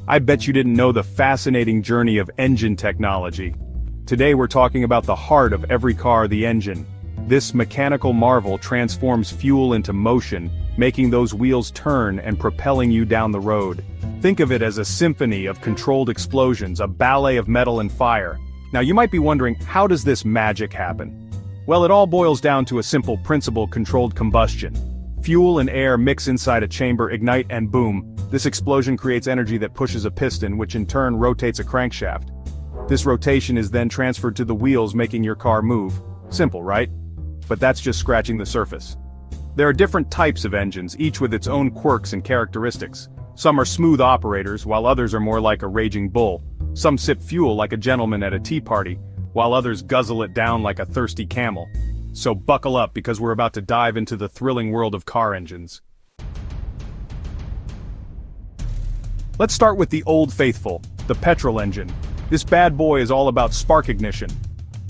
I bet you didn't know the fascinating journey of engine technology. Today we're talking about the heart of every car, the engine. This mechanical marvel transforms fuel into motion, making those wheels turn and propelling you down the road. Think of it as a symphony of controlled explosions, a ballet of metal and fire. Now you might be wondering, how does this magic happen? Well, it all boils down to a simple principle: controlled combustion. Fuel and air mix inside a chamber, ignite, and boom, this explosion creates energy that pushes a piston, which in turn rotates a crankshaft. This rotation is then transferred to the wheels, making your car move. Simple, right? But that's just scratching the surface. There are different types of engines, each with its own quirks and characteristics. Some are smooth operators, while others are more like a raging bull. Some sip fuel like a gentleman at a tea party, while others guzzle it down like a thirsty camel. So buckle up, because we're about to dive into the thrilling world of car engines. Let's start with the old faithful, the petrol engine. This bad boy is all about spark ignition.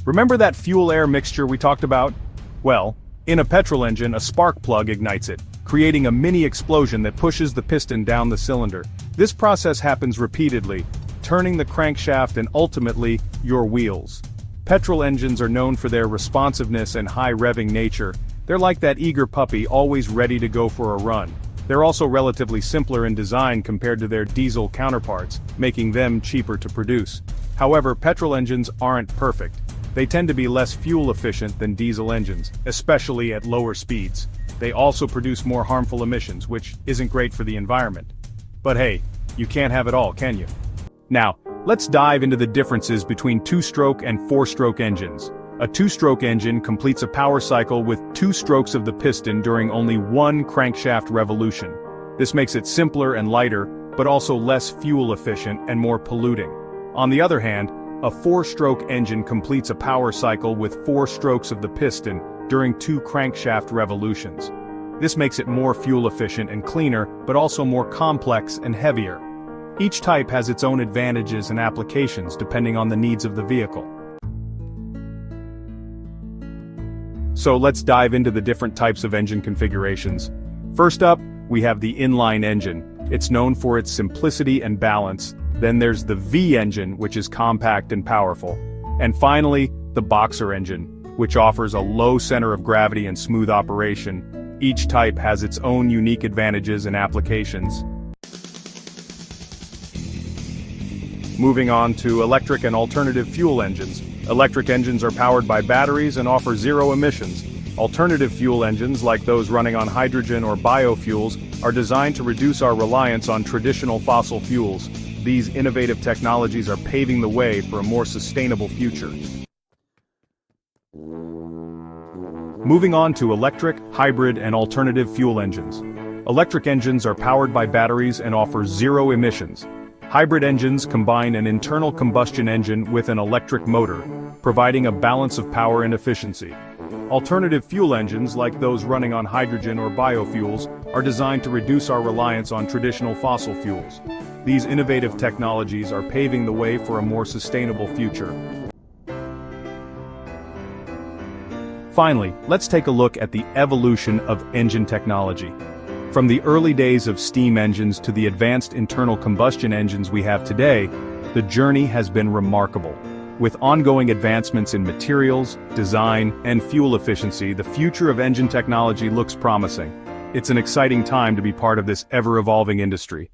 Remember that fuel-air mixture we talked about? Well, in a petrol engine, a spark plug ignites it, creating a mini explosion that pushes the piston down the cylinder. This process happens repeatedly, turning the crankshaft and ultimately, your wheels. Petrol engines are known for their responsiveness and high revving nature. They're like that eager puppy, always ready to go for a run. They're also relatively simpler in design compared to their diesel counterparts, making them cheaper to produce. However, petrol engines aren't perfect. They tend to be less fuel efficient than diesel engines, especially at lower speeds. They also produce more harmful emissions, which isn't great for the environment. But hey, you can't have it all, can you? Now, let's dive into the differences between two-stroke and four-stroke engines. A two-stroke engine completes a power cycle with 2 strokes of the piston during only 1 crankshaft revolution. This makes it simpler and lighter, but also less fuel efficient and more polluting. On the other hand, a 4-stroke engine completes a power cycle with 4 strokes of the piston during 2 crankshaft revolutions. This makes it more fuel efficient and cleaner, but also more complex and heavier. Each type has its own advantages and applications depending on the needs of the vehicle. So let's dive into the different types of engine configurations. First up, we have the inline engine. It's known for its simplicity and balance. Then there's the V engine, which is compact and powerful. And finally, the boxer engine, which offers a low center of gravity and smooth operation. Each type has its own unique advantages and applications. Moving on to electric and alternative fuel engines. Electric engines are powered by batteries and offer zero emissions. Alternative fuel engines, like those running on hydrogen or biofuels, are designed to reduce our reliance on traditional fossil fuels. These innovative technologies are paving the way for a more sustainable future. Moving on to electric, hybrid, and alternative fuel engines. Electric engines are powered by batteries and offer zero emissions. Hybrid engines combine an internal combustion engine with an electric motor, providing a balance of power and efficiency. Alternative fuel engines, like those running on hydrogen or biofuels, are designed to reduce our reliance on traditional fossil fuels. These innovative technologies are paving the way for a more sustainable future. Finally, let's take a look at the evolution of engine technology. From the early days of steam engines to the advanced internal combustion engines we have today, the journey has been remarkable. With ongoing advancements in materials, design, and fuel efficiency, the future of engine technology looks promising. It's an exciting time to be part of this ever-evolving industry.